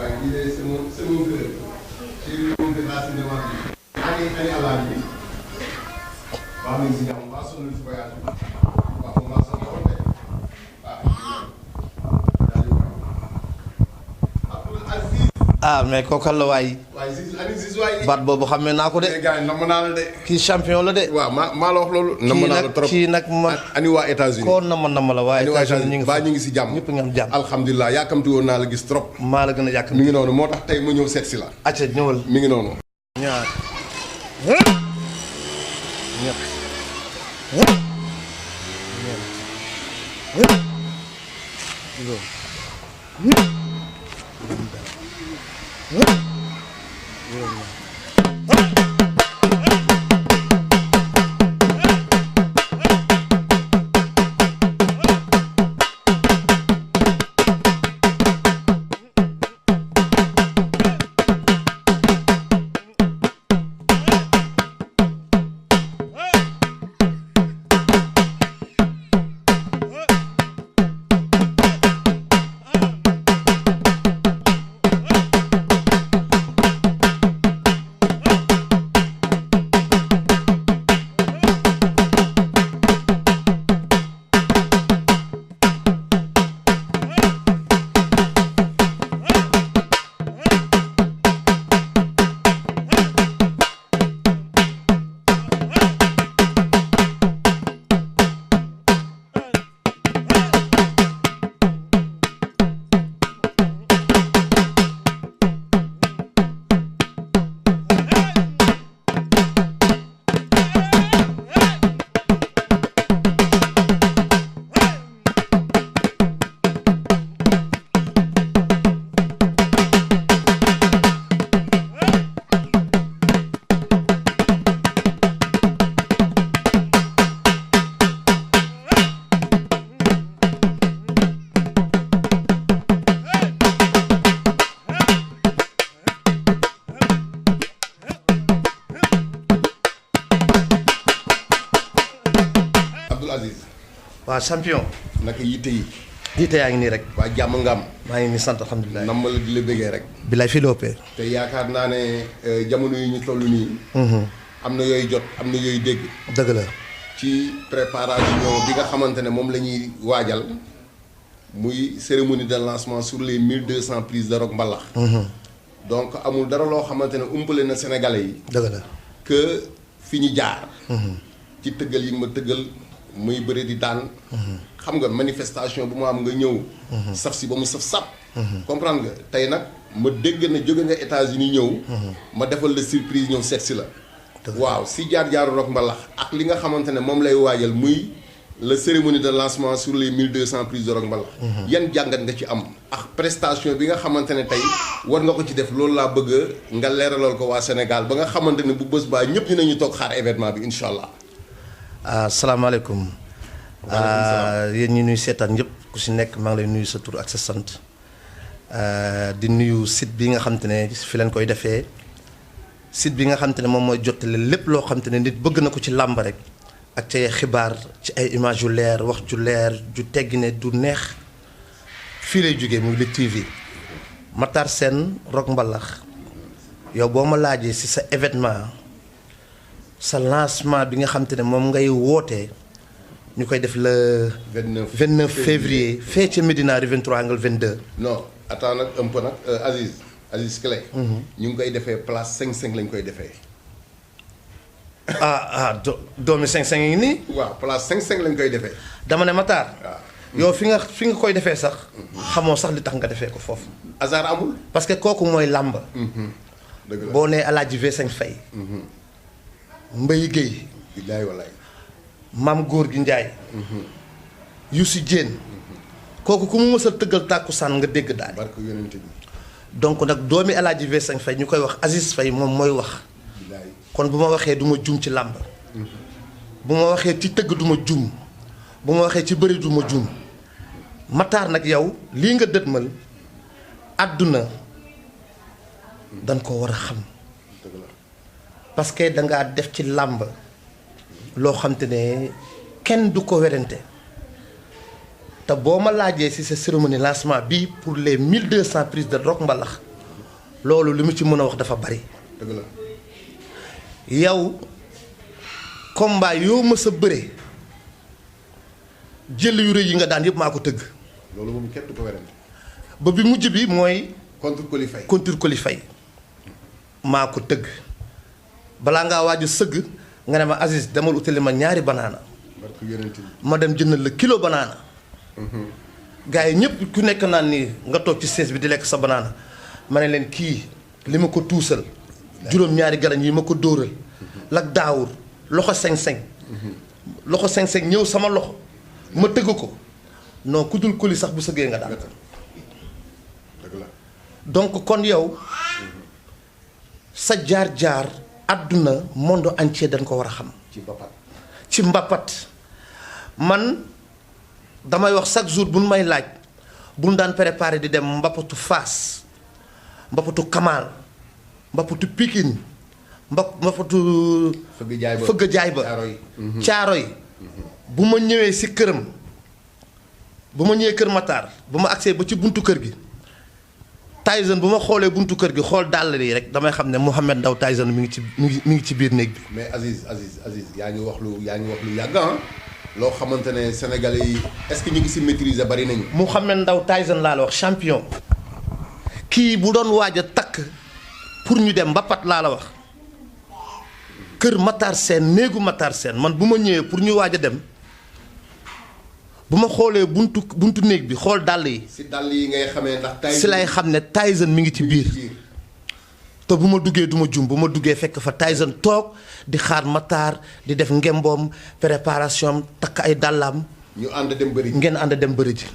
waaye lii de c'est mon frère. Chéri moom de base de wax bi. Ani Allah bi. Waa nañ si jàmm waa sonn si voyage bi. Waa moom maa sonn woon de. ah mais kooku la waay. waaye Ziz waay. baat boobu xamee naa ko de. gars yi namm naa la de. kii champion la de. waaw maa la wax loolu. namm naa la trop kii nag man. ani waa États-Unis koo nama la waaye. États-Unis ñu ngi si jàmm. ñëpp nga am jàmm. alhamdulilah yàkkamti woon naa la gis trop. maa la gën a yàkkamti. mi ngi noonu moo tax tey ma ñëw seet si la. acca ñëwal. mi ngi noonu. ñaar. ñett. waa champion. naka yitte yi. yitte yaa ngi nii rek. waa jàmm nga am. maa ngi nii sant alhamdulilah. nam ma la di la bëggee rek. bilaay fii la ëppee. te yaakaar naa ne jamono yi ñu toll nii. am na yooyu jot am na yooyu dégg. dëgg la. ci préparation bi nga xamante ne moom la ñuy waajal muy cérémonie de lancement sur les 1200 prises de rock mbalax. donc amul dara loo xamante ne umpale na Sénégalais yi. dëgg la. que fi ñu jaar. ci tëggal yi ma tëggal. muy bëri di daan. xam nga manifestation bu mu am nga ñëw. saf si ba mu saf sap. comprendre nga tey nag ma dégg na jóge nga États-Unis ñëw. ma defal la surprise ñëw seet si la. waaw si jaar-jaaru rock mbalax ak li nga xamante ne moom lay waajal muy la cérémonie de lancement sur les 1200 prises de rock mbalax. yan jàngat nga ci am. ak prestation bi nga xamante ne tey war nga ko ci def loolu laa bëgg nga leeralal ko waa Sénégal ba nga xamante ne bu bés baa ñëpp dinañu toog xaar événement bi incha allah. asalaamaaleykum. yéen ñi nuy seetaan ñëpp ku si nekk maa ngi lay nuyu sa tur ak sa sant di nuyu site bi nga xam te ne fi leen koy defee site bi nga xam te ne moom mooy jottale lépp loo xam te ne nit bëgg na ko ci làmb rek ak ci xibaar ci ay image yu leer wax ju leer ju teggi ne du neex fii lay jógee muy Lutte TV Matar Sène Rock Mbalax yow boo ma laajee si sa événement sa lancement bi nga xam te ne moom ngay wootee ñu koy def le 29 février fee ca Médina rue 23 angle 22. non attends nag un peu nag Aziz Clé. ñu ngi koy defee place 5-5 lañ koy defee. doomi 5-5 yi nii. waaw place 5-5 lañ koy defee. dama ne Matar. waaw yow fi nga koy defee sax. xamoo sax li tax nga defee ko foofu. hasard amul. parce que kooku mooy làmb. dëgg la boo nee Alaaji V5 Faye. Mbaye Guèye. billaay walaay. maam góor gi Njaay. Youssou Diène. kooku ku mu mës a tëggal tàkkusaan nga dégg daal. barke yonent bi. donc nag doomi Alaaji V5 Faye ñu koy wax Aziz Faye moom mooy wax. billaay kon bu ma waxee du ma jum ci làmb. bu ma waxee ci tëgg du ma jum. bu ma waxee ci bëri du ma jum. Matar nag yow lii nga dëtmal àdduna dañ ko war a xam. dëgg la. parce que dangaa def ci làmb loo xam te ne kenn du ko werante te boo ma laajee ci sa cérémonie lancement bi pour les 1200 prises de rock mbalax loolu li mu ci mën a wax dafa bari. dëgg la. yow combat yoo mës a bëre jël yu rëy yi nga daan yëpp maa ko tëgg. loolu moom kenn du ko werante. ba bi mujj bi mooy. contre Coly Faye. contre Coly Faye maa ko tëgg balaa ngaa waaj a sëgg nga ne ma Aziz demal utali ma ñaari banaana. barke yonent bi. ma dem jëndal la kilo banaana. gars yi ñëpp ku nekk naan nii nga toog ci sees bi di lekk sa banaana ma ne leen kii li ma ko tuusal. juróom-ñaari garañ yi ma ko dóoral. lak daawur loxo seng-seng. loxo seng-seng ñëw sama loxo ma tëgg ko non ku dul Coly sax bu sëggee nga daan. dëgg la. donc kon yow sa jaar-jaar àdduna monde entier dañ ko war a xam. ci mbapat. ci mbapat man damay wax chaque jour bu nu may laaj bu nu daan préparé di dem mbapatu Fass mbapatu Kamal mbapatu Pikine mbapatu fëgg jaay ba caaro yi bu ma ñëwee si këram bu ma ñëwee kër Matar bu ma agsee ba ci buntu kër gi Tyson bu ma xoolee buntu kër gi xool dàll yi rek damay xam ne Mouhamed Ndao Tyson mi ngi ci biir néeg bi. mais Aziz yaa ngi wax lu yàgg ah loo xamante ne Sénégalais yi est-ce que ñu ngi si maîtriser bari nañu. Mouhamed Ndao Tyson laa la wax champion kii bu doon waaj a takk pour ñu dem mbapat laa la wax kër Matar Sène néegu Matar Sène man bu ma ñëwee pour ñu waaj a dem. bu ma xoolee buntu néeg bi xool dàll yi. si dàll yi ngay xamee ndax. Tyson si lay xam ne Tyson mi ngi ci biir. te bu ma duggee du ma jum bu ma duggee fekk fa Tyson toog di xaar Matar di def ngemboom préparation takk ay dàllaam. ñu ànd dem bëri ji ngeen ànd dem bëri ji.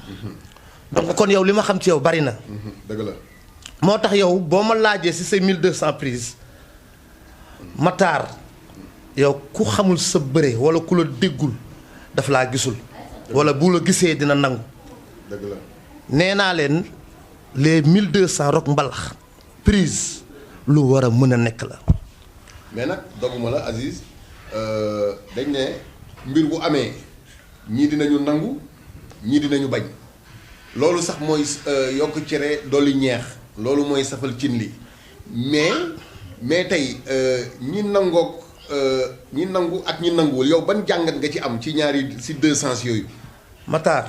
donc kon yow li ma xam ci yow bari na. dëgg la. moo tax yow boo ma laajee si say 1200 prises Matar yow ku xamul sa bëre wala ku la déggul daf laa gisul. wala bu la gisee dina nangu. dëgg la. nee naa leen les 1200 Rock Mbalax prise lu war a mën a nekk la. mais nag doguma la Aziz dañ ne mbir bu amee ñii dinañu nangu ñii dinañu bañ loolu sax mooy yokk cere dolli ñeex loolu mooy safal cin li mais tey ñi nangook ñi nangu ak ñi nanguwul yow ban jàngat nga ci am ci ñaari si deux sens yooyu. Matar.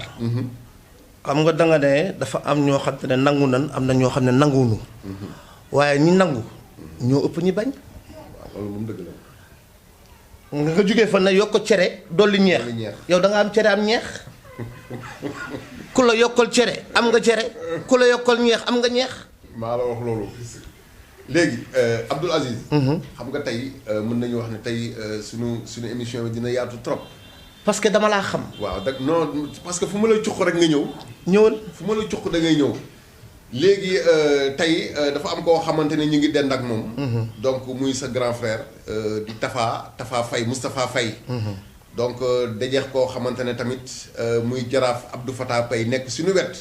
xam nga danga ne dafa am ñoo xam ne nangu nan am na ñoo xam ne nanguwunu waaye ñi nangu ñoo ëpp ñi bañ. waaw loolu moom dëgg la. nga jógee fa ne yokk cere dolli ñeex. yow da nga am cere am ñeex. ku la yokkal cere am nga cere ku la yokkal ñeex am nga ñeex. maa la wax loolu. léegi Abdoul Aziz. xam nga tey mën nañu wax ne tey suñu émission bi dina yaatu trop. parce que dama laa xam. waaw da non parce que fu ma la cuq rek nga ñëw. ñëwal fu ma la cuq da ngay ñëw. léegi tey dafa am koo xamante ne ñu ngi dend ak moom. donc muy sa grand frère di Tafa Faye Moustapha Faye. donc dajeex koo xamante ne tamit muy jaraaf Abdou Fatah Paye nekk suñu wet.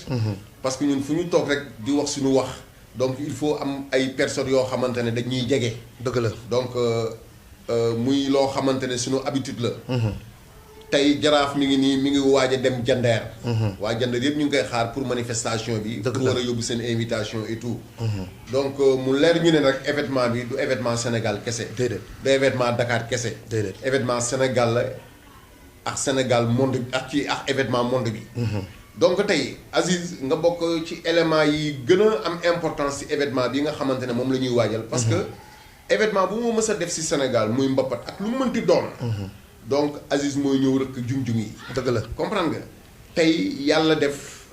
parce que ñun fu ñu toog rek di wax suñu wax. donc il faut am ay personnes yoo xamante ne dañuy jege. dëgg la donc muy loo xamante ne suñu habitude la. tey jaraaf mi ngi nii mi ngi waaj a dem jandeer. waa jandeer yëpp ñu ngi koy xaar pour manifestation bi. dëgg pour la war a yóbbu seen invitation et tout. donc mu leer ñu ne nag événement bi du événement Sénégal kese. déedéet du événement Dakar kese. déedéet événement Sénégal la ak Sénégal monde ak événement monde bi. donc tey Aziz nga bokk ci élément yi gën a am importance ci événement bi nga xamante ne moom la ñuy waajal. parce que événement bu mu mës a def ci Sénégal muy mbappat ak lu mu mënti doon. donc Aziz mooy ñëw rek junjung yi. dëgg la comprendre nga tey yàlla def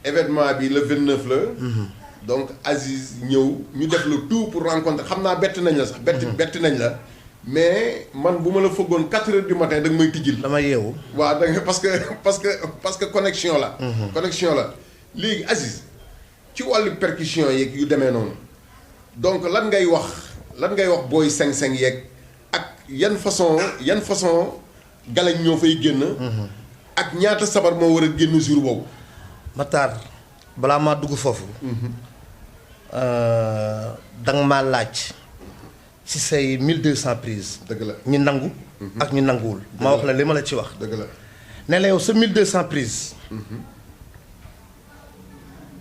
événement bi le 29 la. donc Aziz ñëw ñu def le tout pour rencontrer xam naa bett nañ la sax. bett nañ la. mais man bu ma la fëggoon 4 heures du matin da nga may tijjil. dama yeewu. waaw da nga parce que connexion la. connexion la léegi Aziz ci wàllu percussion yeeg yu demee noonu donc lan ngay wax booy seng-seng yeeg ak yan façon galañ ñoo fay génn. ak ñaata sabar moo war a génn jour boobu. Matar balaa maa dugg foofu. danga maa laaj. ci say 1200 prises. dëgg la ñi nangu. ak ñi nanguwul. ma wax la li ma la ci wax. dëgg la ne la yow sa 1200 prises.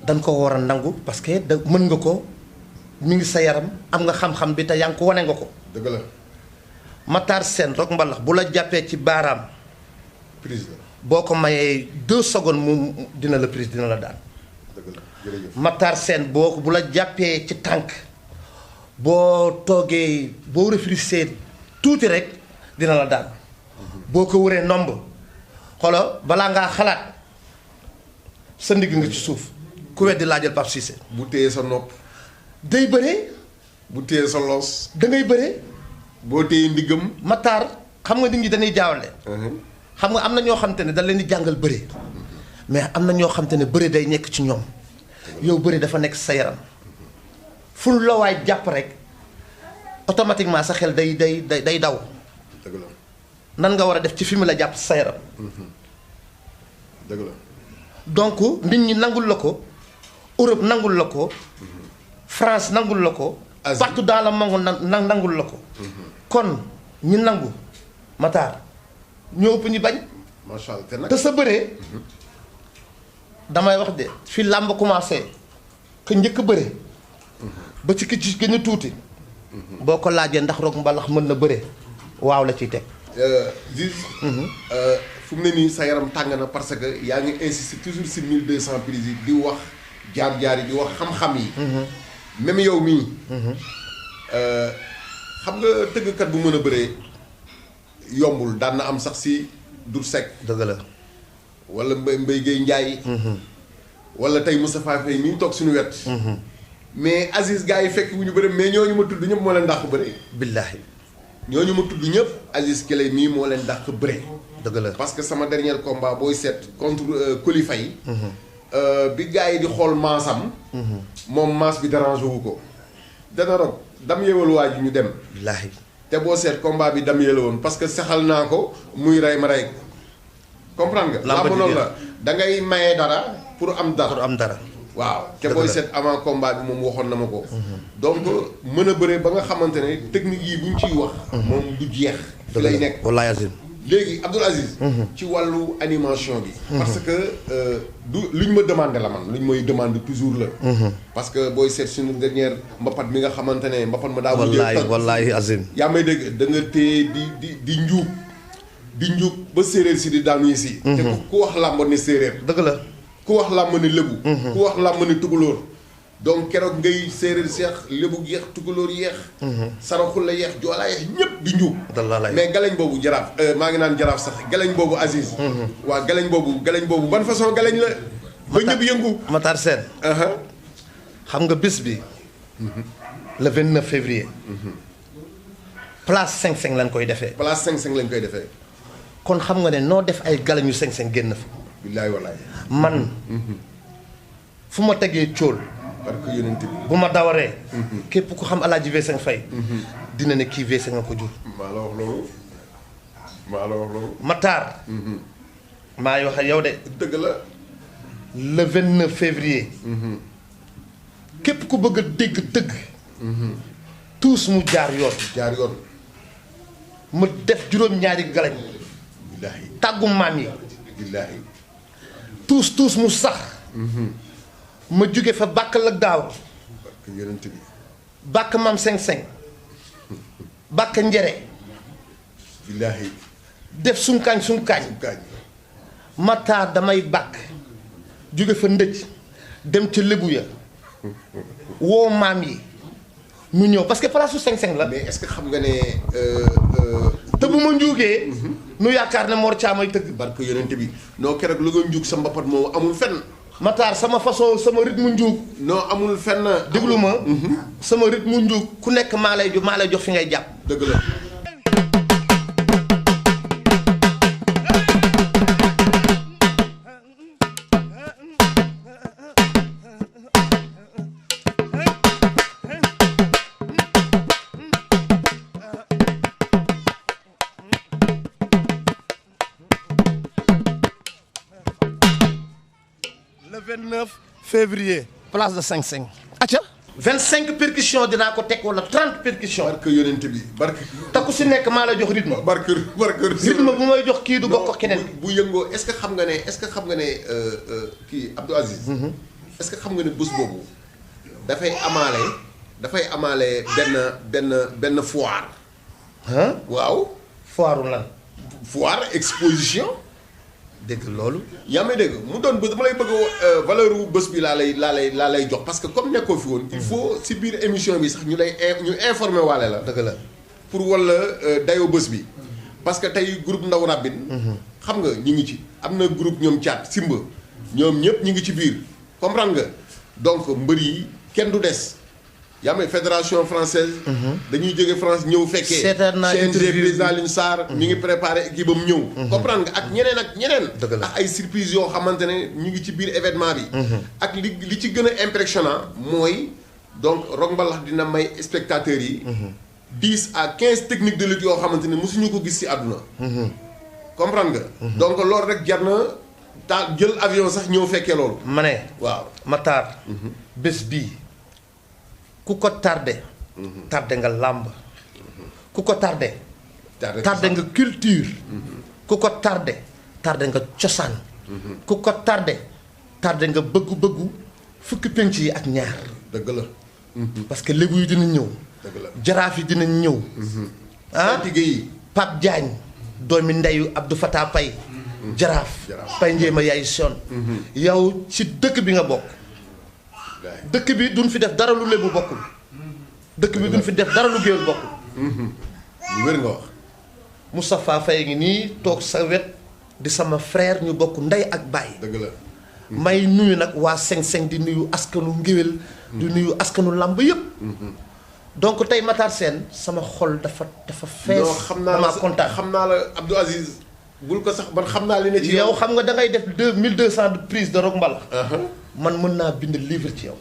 dañ ko war a nangu parce que da mën nga ko mi ngi sa yaram am nga xam-xam bi te yaa ngi ko wane nga ko. dëgg la. Matar Sène Rock Mbalax bu la jàppee ci baaraam. prise la. boo ko mayee 2 secondes mu dina la prise dina la daan. dëgg la jërëjëf. Matar Sène bu la jàppee ci tànk boo toogee boo réfléchir tuuti rek dina la daan. boo ko wëree nomb xolo balaa ngaa xalaat sa ndigg nga ci suuf ku weddi laajal Pape Cissé. bu téye sa nopp. day bëree. bu téye sa loos. da ngay bëree. boo téye ndiggam. Matar xam nga nit ñi dañuy jaawale. xam nga am na ñoo xam te ne dañ leen di jàngal bëre. mais am na ñoo xam te ne bëre day nekk ci ñoom. yow bëre dafa nekk sa yaram. fu la waay jàpp rek automatiquement sa xel day daw. dëgg la. nan nga war a def ci fi mu la jàpp sa yaram. dëgg la. donc nit ñi nangul la ko Europe nangul la ko France nangul la ko. Asie partout dans le monde nangul la ko. kon ñi nangu Matar ñoo ëpp ñi bañ. macha allah te nag te sa bëree damay wax de fi làmb commencé que njëkk bëre ba ci ki ci gën a tuuti. boo ko laajee ndax Rock Mbalax mën na bëre waaw la ciy teg. Ziz. fu mu ne nii sa yaram tàng na parce que yaa ngi insister toujours si 1200 prises yi di wax jaar-jaar yi di wax xam-xam yi. même yow mii. xam nga tëggkat bu mën a bëree yombul daan na am sax si Doudou Seck. dëgg la. wala Mbaye Guèye Ndiaye. wala tey Moustapha Faye mi ngi toog suñu wet. mais Aziz gars yi fekk wu ñu bëri mais ñooñu ma tudd ñëpp moo leen dàq bëre. billaahi. ñooñu ma tudd ñëpp Aziz Kele mii moo leen dàq bëre. dëgg la parce que sama dernier combat booy seet contre Coly Faye. bi gars yi di xool maasam. moom maas bi dérangé wu ko. dana rog dam yeewal waa ji ñu dem. billaahi. te boo seet combat bi dam yeewal woon parce que saxal naa ko muy rey ma rey. comprendre nga. làmb noonu la da ngay maye dara pour am dara. pour am dara. waaw te booy seet avant combat bi moom waxoon na ma ko. donc mën a bëre ba nga xamante ne technique yi buñ ciy wax. moom du jeex. fi lay nekk wallaay Azim. léegi Abdoul Aziz. ci wàllu animation bi. parce que du luñ ma demandé la man luñ may demande toujours la. parce que booy seet suñu dernière mbapat mi nga xamante ne mbapat ma daa. wallaay wallaay Azim. yaa may dégg da nga téye di njuub di njuub ba séeréer si di daanu si. te ku wax làmb ne séeréer. dëgg la. ku wax làmb ni lébu. ku wax làmb ni tukulóor. donc keroog ngay séeréer seex lébu yeex tukulóor yeex. saraxul la yeex joolaa yeex ñëpp di njuub. mais galañ boobu jaraaf maa ngi naan jaraaf sax galañ boobu Aziz. waa galañ boobu ban façon galañ la. ba ñëpp yëngu. Matar Sène. xam nga bés bi. le 29 février. place 5-5 lañ koy defee. place 5-5 lañ koy defee. kon xam nga ne noo def ay galañu 5-5 génn fa. billaay wallaay. man fu ma tegee cóol. parce que yonent bi bu ma dawaree. képp ku xam Alaaji V5 Faye. dina ne kii V5 nga ko jur. maa la wax loolu. Matar. maa wax ak yow de. dëgg la. le 29 février. képp ku bëgg a dégg tëgg. tous mu jaar yoon. ma def juróom-ñaari galañ. billaahi. tàggu maam yi. billaahi. tous mu sax. ma jóge fa bàkk la daaw. parce que yonent bi. bàkk maam 5-5. bàkk njere. billaahi. def sunkaañ. Matar damay bàkk. jóge fa ndëj. dem ca lébu ya. woo maam yi. ñu ñëw parce que place su 5-5 la. mais est-ce que xam nga ne. te bu ma njuugee. nu yaakaar ne Mor Thiam ay tëgg. barke yonent bi non keroog lu nga njuug sa mbapat moom amul fenn. Matar sama façon sama rythme njuug. non amul fenn. déglu ma. sama rythme njuug ku nekk maa lay jox fi ngay jàpp. dëgg la. le 29 février. place de 5-5. acca 25 percussions dinaa ko teg wala 30 percussions. barke yonent bi barke. te ku si nekk maa la jox rythme. barke rythme bu may jox kii du bokk ak keneen. bu yëngoo est-ce que xam nga ne kii Abdou Aziz. est-ce que xam nga ne bés boobu dafay amaale dafay amaale benn foire. waaw. foiru lan. foire exposition. dégg loolu. yaa may dégg mu doon bés dama lay bëgg valeur wu bés bi laa lay jox parce que comme nekkoo fi woon. il faut si biir émission bi sax ñu informer waale la. dëgg la pour wala dayoo bés bi. parce que tey groupe Ndaw Rabine. xam nga ñu ngi ci. am na groupe ñoom Thiat Simba ñoom ñëpp ñu ngi ci biir comprendre nga donc mbër yi kenn du des. yaa may fédération française. dañuy jóge France ñëw fekkee. seetaan naa interview CNG président Alioune Sarr. mi ngi préparé équipe am ñëw. comprendre nga ak ñeneen ak ñeneen. dëgg la ak ay surprise yoo xamante ne ñu ngi ci biir événement bi. ak li ci gën a impressionnant mooy donc Rock Mbalax dina may spectateurs yi. 10 à 15 techniques de lutte yoo xamante ne mosuñu ko gis ci àdduna. comprendre nga. donc loolu rek jar na jël avion sax ñëw fekkee loolu. ma ne. waaw Matar. bés bii. ku ko tardé. tardé nga làmb. ku ko tardé. tardé nga culture. ku ko tardé. tardé nga cosaan. ku ko tardé. tardé nga bëggu-bëggu fukki penc yi ak ñaar. dëgg la. parce que lébu yi dinañ ñëw. dëgg la jaraaf yi dinañ ñëw. saltige yi. Pape Diagne. doomi ndeyu Abdou Fatah Pay. jaraaf. Pay njéema yaay son. yow ci dëkk bi nga bokk. dëkk bi duñ fi def dara lu lébu bokkul. dëkk bi duñ fi def dara lu géwél bokkul. lu wér nga wax. Moustapha Faye ngi nii toog sa wet di sama frère ñu bokk ndey ak baay. dëgg la. may nuyu nag waa Seng-Seng di nuyu askanu ngéwél di nuyu askanu làmb yëpp. donc tey Matar Sène sama xol dafa fees. xam naa la kontaan xam naa la Abdou Aziz. bul ko sax man xam naa li ne ci yow xam nga da ngay def 1200 de prise de Rock Mbalax. man mën naa bind livre ci yow.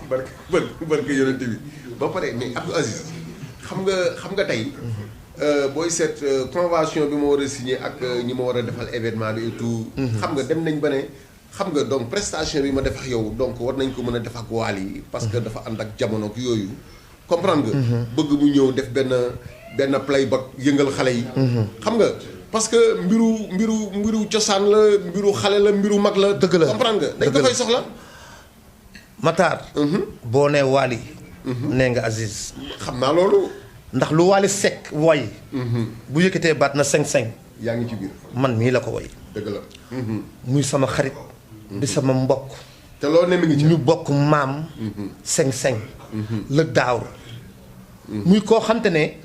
barke yonente bi ba pare mais Abdou Aziz xam nga tey booy seet convention bi ma war a signé ak ñi ma war a defal événement bi et tout. xam nga dem nañ ba ne xam nga donc prestation bi ma def ak yow donc war nañ ko mën a def ak waal yi parce que dafa ànd ak jamono ak yooyu comprendre nga. bëgg mu ñëw def benn playback yëngal xale yi. xam nga parce que mbiru cosaan la mbiru xale la mbiru mag la. dëgg la comprendre nga dañ ko fay soxla. Matar. boo nee Waly. nee nga Aziz. xam naa loolu. ndax lu Waly Seck woy. bu yëkkatee baat na Seng-Seng. yaa ngi ci biir. man mii la ko woy. dëgg la. muy sama xarit. di sama mbokk. te loolu ne mi ngi ci. ñu bokk maam. Seng-Seng. la daawur. muy koo xam te ne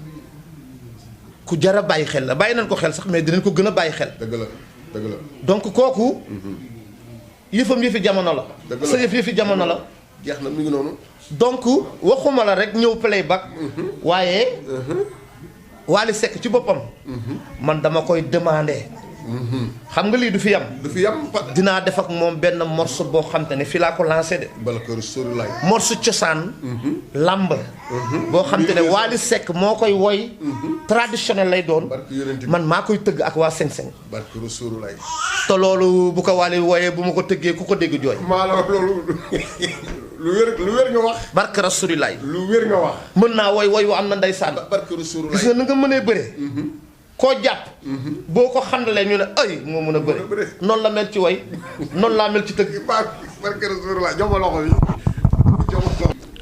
ku jar a bàyyi xel la bàyyi nañ ko xel sax mais dinañ ko gën a bàyyi xel. dëgg la dëgg la. donc kooku. yëfam yëfi jamono la. dëgg la sa yëfi jamono la. jeex na mi ngi noonu. donc waxuma la rek ñëw playback. waaye. Waly Seck ci boppam. man dama koy demander. xam nga lii du fi yam. du fi yam. dinaa def ak moom benn morceau boo xam te ne fii laa ko lancé de. bala kër sori laay. morceau cosaan. làmb. boo xam te ne Waly Seck moo koy woy. traditionnel lay doon. man maa koy tëgg ak waa Seng-Seng. bala kër sori laay. te loolu bu ko Waly wooyee bu ma ko tëggee ku ko dégg jooy. maa la wax loolu lu wér nga wax. barke Rasulilaay. lu wér nga wax. mën naa woy wu am na ndeysaan. barke Rasulilaay. gis nga na nga mënee bëre. koo jàpp. boo ko xandalee ñu ne ay moo mën a bëre. noonu la mel ci woy noonu laa mel ci tëgg. barke Rasulilaay jox ma loxo bi.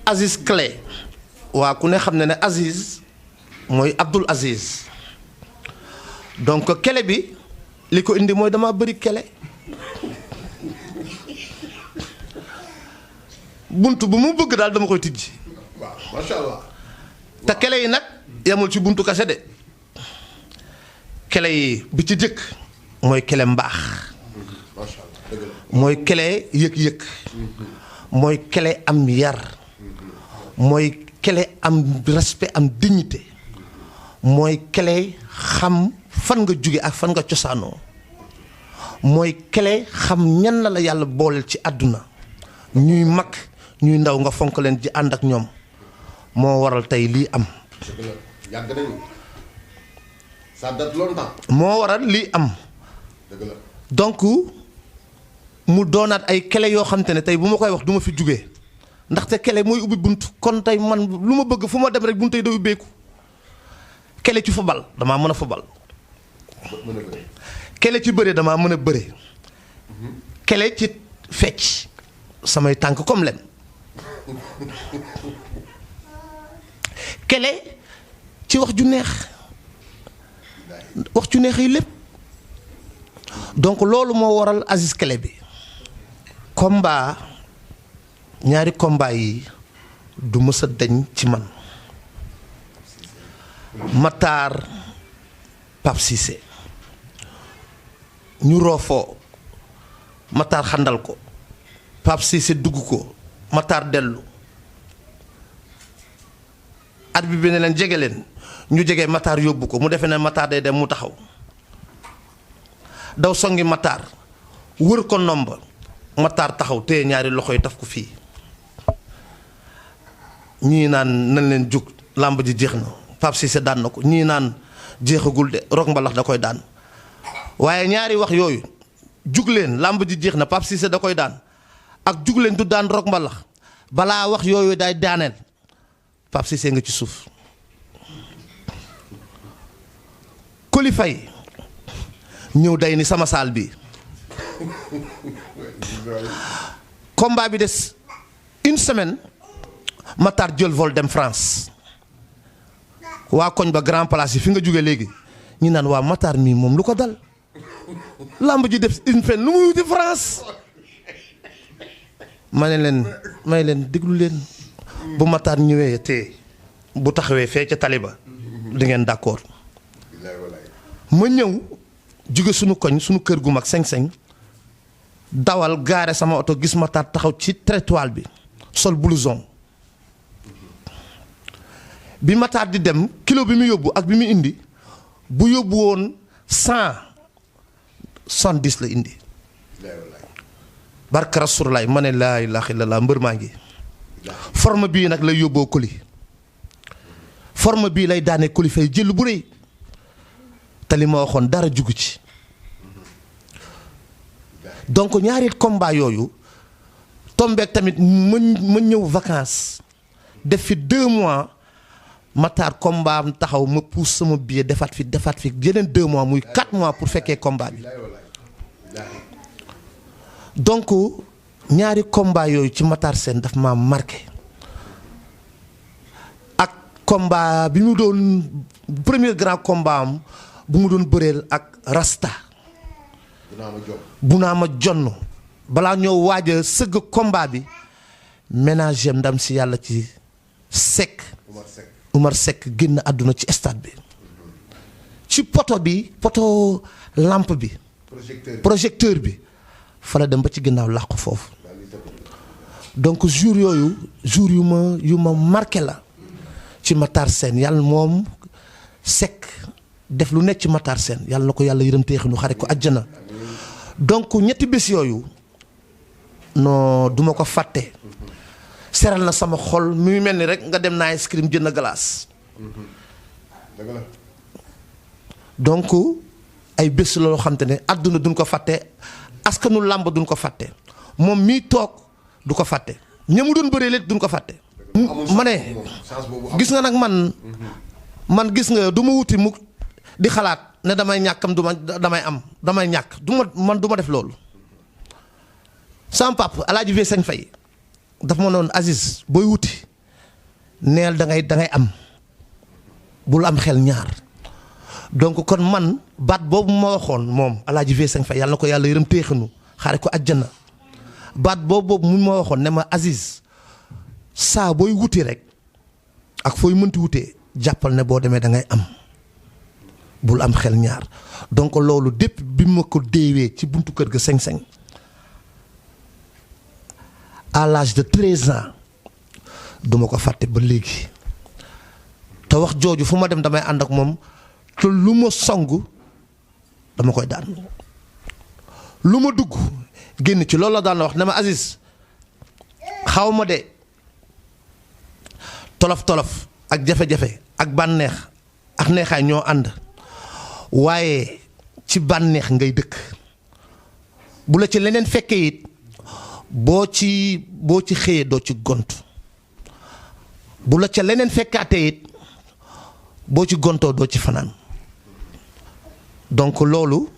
Aziz Clé. waa ku ne xam ne ne Aziz mooy Abdoul Aziz. donc kele bi li ko indi mooy dama bëri kele. bunt bu mu bëgg daal dama koy tijji. waaw macha allah. te kele yi nag yamul ci buntu kase de. kele yi bi ci jëkk mooy kele mbaax. macha allah dëgg la. mooy kele yëg-yëg. mooy kele am yar. mooy kele am respect am dignité. mooy kele xam fan nga jóge ak fan nga cosaanoo. mooy kele xam ñan la yàlla booleel ci àdduna. ñuy mag ñuy ndaw nga fonk leen di ànd ak ñoom moo waral tey lii am. dëgg la yàgg nañu. ça date longtemps. moo waral lii am. dëgg la. donc mu doonaat ay kele yoo xam te ne tey bu ma koy wax du ma fi jugee ndaxte kele mooy ubbi bunt kon tey man lu ma bëgg fu ma dem rek bunt yi da ubbeeku. kele ci football damaa mën a football. mën a bëre. kele ci bëre damaa mën a bëre. kele ci fecc samay tànk comme lem. Kele ci wax ju neex yi lépp donc loolu moo waral Aziz Kele bi combat ñaari combat yi du mës a dañ ci man Matar Pape Cissé ñu roofoo Matar xandal ko Pape Cissé dugg ko Matar dellu arbitre bi ne leen jege leen ñu jege Matar yóbbu ko mu defee ne Matar day dem mu taxaw daw songi Matar wër ko nomba Matar taxaw téye ñaari loxo yi taf ko fii ñii naan nañ leen jug làmb ji jeex na Pape Cissé daan na ko ñii naan jeexagul de Rock Mbalax da koy daan waaye ñaari wax yooyu jug leen làmb ji jeex na Pape Cissé da koy daan ak jug leen du daan Rock Mbalax balaa wax yooyu day daaneel Pape Cissé nga ci suuf. Coly Faye ñëw day ni sama saal bi combat bi des une semaine Matar jël vol dem France waa koñ ba grand place yi fi nga jóge léegi ñu naan waa Matar mii moom lu ko dal lamb ji def une semaine lu muy wuti France ma ne leen déglu leen bu Matar ñëwee te bu taxawee fee ca taliba di ngeen d'accord ma ñëw jóge suñu koñ suñu kër gu mag 5-5 dawal gaare sama oto gis Matar taxaw ci trottoir bi sol blouson bi Matar di dem kilo bi mu yóbbu ak bi mu indi bu yóbbu woon 170 la indi barka Rasulullaay ma ne laa ilaaha illallaah mbër maa ngi forme bii nag lay yóbboo Coly forme bii lay daane Coly Faye jël bu rëy te li ma waxoon dara jugu ci donc ñaari combat yooyu tombeek tamit ma ñëw vacances def fi 2 mois Matar combat am taxaw ma pousse sama billet defaat fi yeneen 2 mois muy 4 mois pour fekkee combat bi donc ñaari combat yooyu ci Matar Sène daf ma marqué ak combat bi mu doon premier grand combat am bu mu doon bëreel ak Rasta bu naa ma jonn balaa ñoo waaj a sëgg combat bi ménage ndam si yàlla ci Seck Umar Seck génn àdduna ci stade bi ci poto lampe bi projecteur bi fa la dem ba ci ginnaaw làqu foofu donc jour yooyu jour yu ma marqué la ci Matar Sène yàlla moom Seck def lu nekk ci Matar Sène yàlla na ko yàlla yërëm teexinu xare ko àjjana donc ñetti bés yooyu non duma ko fàtte seral na sama xol mi mel ni rek nga dem naa ice cream jënd glace donc ay bés loo xam te ne àdduna duñ ko fàtte askanu làmb duñ ko fàtte moom mii toog du ko fàtte ñamu doon bëree léegi duñ ko fàtte ma ne gis nga nag man gis nga du ma wuti mu di xalaat ne damay ñàkkam damay am damay ñàkk du ma def loolu sama pap Alaaji V5 Faye daf ma noonu Aziz booy wuti neel da ngay am bul am xel ñaar donc kon man baat boobu ma waxoon moom Alaaji V5 Faye yàlla na ko yàlla yërëm téexinu xaare ko àjjana baat boobu mu ma waxoon ne ma Aziz saa booy wuti rek ak fooy mënti wutee jàppal ne boo demee da ngay am bul am xel ñaar donc loolu dépp bi ma ko déewee ci buntu kër ga 5-5 à l'âge de 13 ans duma ko fàtte ba léegi te wax jooju fu ma dem damay ànd ak moom te lu ma songu dama koy daan lu ma dugg génn ci loolu la daan wax ne ma Aziz xaw ma de tolof ak jafe-jafe ak bànneex ak neexaay ñoo ànd waaye ci bànneex ngay dëkk bu la ci leneen fekkee it boo ci xëyee doo ci gont bu la ca leneen fekkaatee it boo ci gontoo doo ci fanaan donc loolu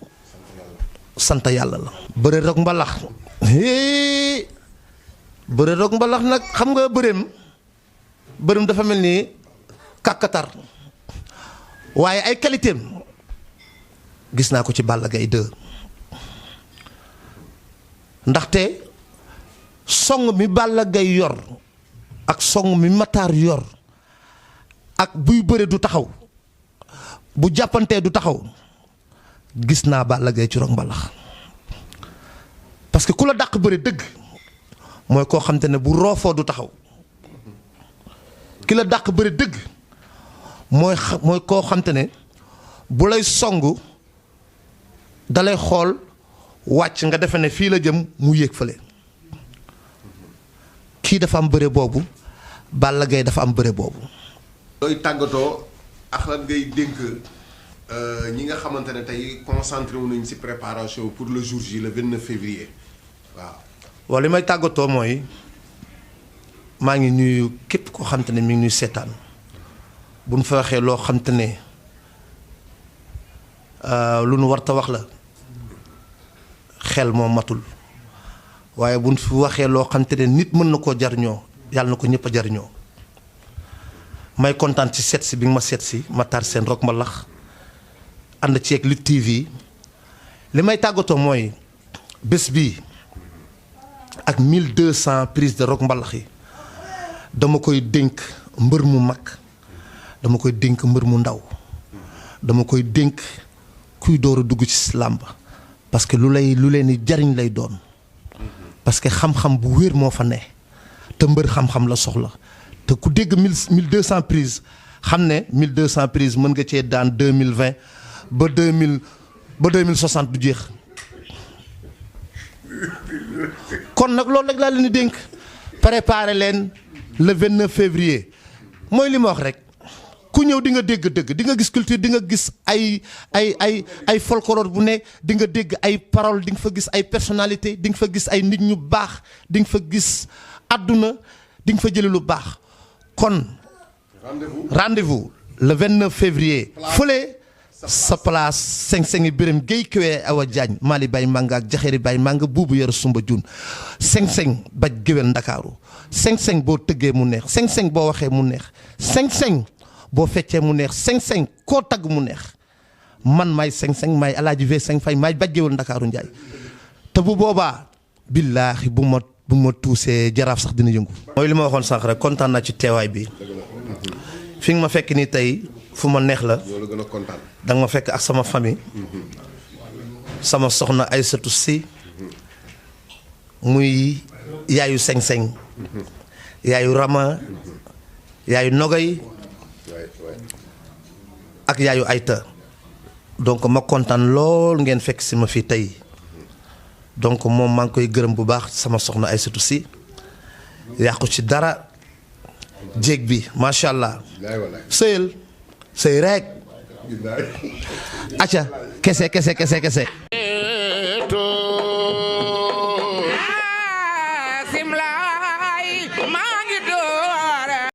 sant yàlla la. bëre Rock Mbalax bëre Rock Mbalax nag xam nga bëreem dafa mel ni kàkkatar waaye ay qualité am gis naa ko ci Balla Gaye 2 ndaxte song mi Balla Gaye yor ak song mi Matar yor ak buy bëre du taxaw bu jàppantee du taxaw gis naa Balla Gaye ci rog mbalax parce que ku la dàq bëre dëgg mooy koo xam te ne bu roofoo du taxaw ki la dàq bëre dëgg mooy koo xam te ne bu lay song dalay xool wàcc nga defe ne fii la jëm mu yéeg fële kii dafa am bëre boobu Balla Gaye dafa am bëre boobu. looy tàggatoo ak lan ngay dénk ñi nga xamante ne tey concentré wu nañ ci préparation pour le jour J le 29 février waaw. waaw li may tàggatoo mooy maa ngi nuyu képp koo xam te ne mi ngi nuy seetaan bu nu fa waxee loo xam te ne lu nu warta wax la xel moo matul waaye bu nu fi waxee loo xam te ne nit mën na koo jariñoo yàlla na ko ñëpp a jariñoo may kontaan ci seet si bi nga ma seet si Matar Sène Rock Mbalax ànd ci ak Lutte TV li may tàggatoo mooy bés bii ak 1200 prises de Rock Mbalax yi dama koy dénk mbër mu mag dama koy dénk mbër mu ndaw dama koy dénk kuy door a dugg ci làmb parce que lu leen di jariñ lay doon parce que xam-xam bu wér moo fa ne te mbër xam-xam la soxla te ku dégg 1200 prises xam ne 1200 prises mën nga cee daan 2020 ba 2060 du jeex kon nag loolu rek laa leen di dénk préparer leen le 29 février mooy li ma wax rek ku ñëw di nga dégg dëgg di nga gis culture di nga gis ay folklore bu ne di nga dégg ay parole di nga fa gis ay personnalité di nga fa gis ay nit ñu baax di nga fa gis àdduna di nga fa jële lu baax kon rendez-vous le 29 février fële sa place seng-sengi Biram Guèye Kewé Awa Diagne Mali Baye Manga ak Jaxeeri Baye Manga buubu yor sumba jun seng-seng baj géwél Ndakaaru seng-seng boo tëggee mu neex seng-seng boo waxee mu neex seng-seng boo feccee mu neex seng-seng koo tagg mu neex man maay seng-seng maay alaaji V seng fay maay baj géwél Ndakaaru Njaay te bu boobaa billaahi bu ma tuusee jaraaf sax dina yëngu mooy li ma waxoon sànq rek kontaan naa ci teewaay bi fi nga ma fekk nii tey fu ma neex la danga ma fekk ak sama famille sama soxna Aysatu Si muy yaayu seng-seng yaayu Rama yaayu Nogay ak yaayu Ayta donc ma kontaan lool ngeen fekk si ma fii tey donc moom maa ngi koy gërëm bu baax sama soxna Aysatu Si yàqu ci dara jéeg bi macha allah sëyal sëy rek acca kese